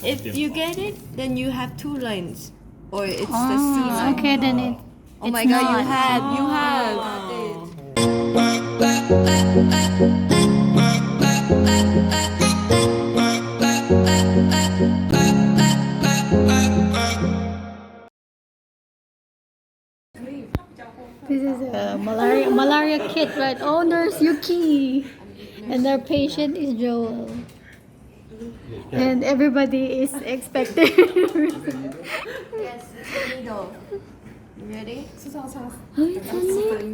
If you get it, then you have 2 lines, or it's the C line. Okay, then it. Oh my God, you have. This is a malaria kit, right? Oh, Nurse Yuki, and our patient is Joel, and everybody is expecting. Yes, it's a needle. You ready?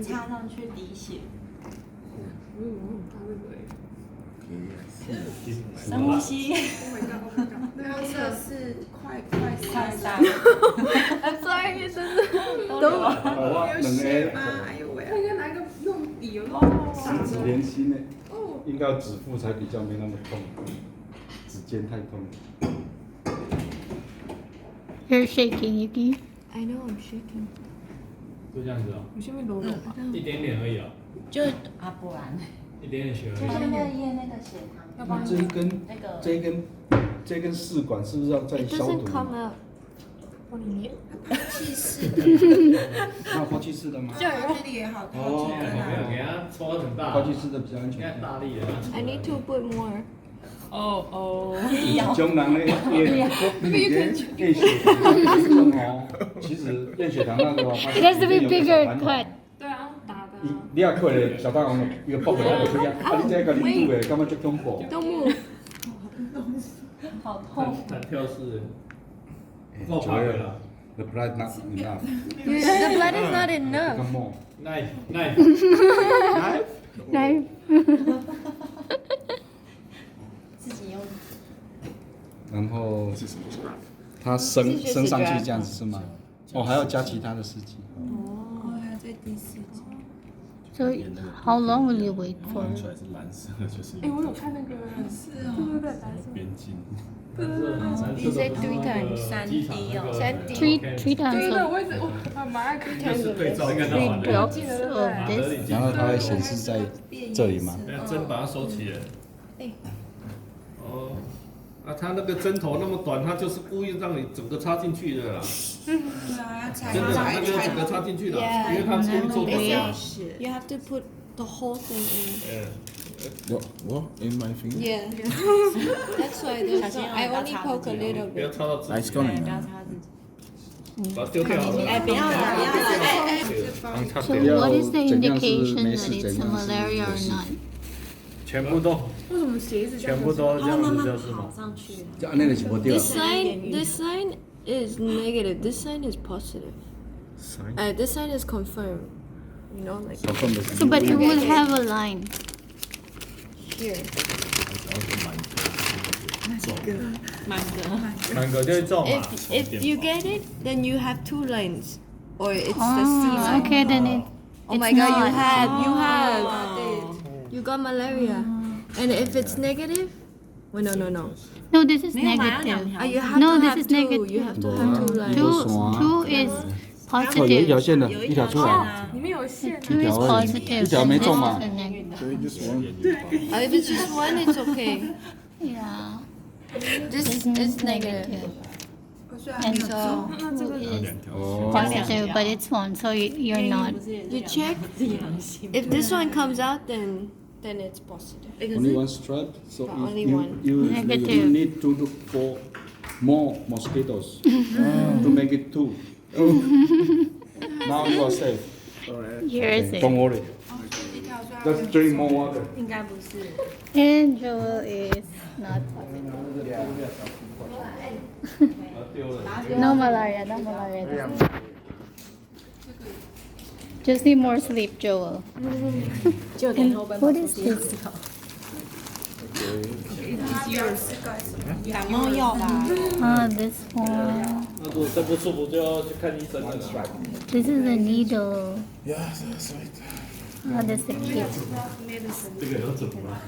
插上去滴血。深呼吸。那要测试快塞。I'm sorry, it's有血吗？哎呦喂！应该拿个用笔哦。指连心呢，应该要指腹才比较没那么痛，指尖太痛。 You're shaking, Yuki. I know, I'm shaking. 就这样子哦。有些会揉揉吧。一点点而已哦。就啊，不然。一点点血而已。就是那个验那个血糖。这根试管是不是要再 It 消毒 doesn't？ come out. 往里面。气式的。那抛弃式的吗？这里也好，好几根没有，啊。给它抽很大。抛弃式的比较安全。大力的。 I need to put more. 中南的验血糖哦，其实验血糖那个哦， It has to be bigger cut. 对啊，打的。你也开咧小大王一个爆开来就可以啊，你这个力度诶，感觉足恐怖。 Don't move. 好痛。弹跳式。够爬的了。 The blood not enough. The blood is not enough. Come on. Knife. Knife. 自己用。然后它升上去这样子是吗？哦，还要加其他的试剂。哦，还要再滴4剂。 So how long will you wait for? 出来是蓝色的，就是哎，我有看那个，是哦，对，蓝色。边境。 You said 3 times. 3滴哦。 Three times 对， of 我一直我蛮爱看。就是对照跟 three 到 drops of this. 然后它会显示在这里吗？针把它收起来。哦，啊，它那个针头那么短，它就是故意让你整个插进去的啦。对啊，要踩真的，那个整个插进去的，因为它故意做短的。 You have to put the whole thing in. What in my finger? Yeah. That's why I only poke a little 不要 bit. 插到指 Nice 甲， going. 不要擦自己。把它丢掉好了。哎，不要了，不要了。 So what is the indication that it's a malaria or not? 全部都，为什么鞋子这样？全部都这样子就是嘛。上去。这安尼就是无掉。 This sign is negative. This sign is positive. This sign is confirmed. You know, like So, but you will have a line. here. 满个就是中嘛。 If you get it, then you have 2 lines, or it's the C line. Okay, then it. Oh my it's God, not. you have. You got malaria. And if it's negative, well, no. No, this is 没有嘛，要两 negative. 条。 You have No, to this have is 2. negative. You have to have 2 lines. Two is 哦，有一条 positive. 线的，一条出来，里面有线。 Two is positive. 一条没中嘛 and this is a negative. So you just want. If it's just 1, it's okay. Yeah. This is negative. And so two is positive, but it's one, so you're not. You check. If this one comes out, then it's positive. Only one strap, so Only you, one. you Negative. need to look for more mosquitoes to make it 2. Now you are safe. Yours Don't is. worry. Just drink more water. 应该不是。 And Joel is not positive. No malaria, no malaria. Just need more sleep, Joel. And what is this? 感冒药吧。 Ah, this one. 那如果真不舒服就要去看医生了。 This is a needle. Yes, that's right. How does it keep? 这个有准吗？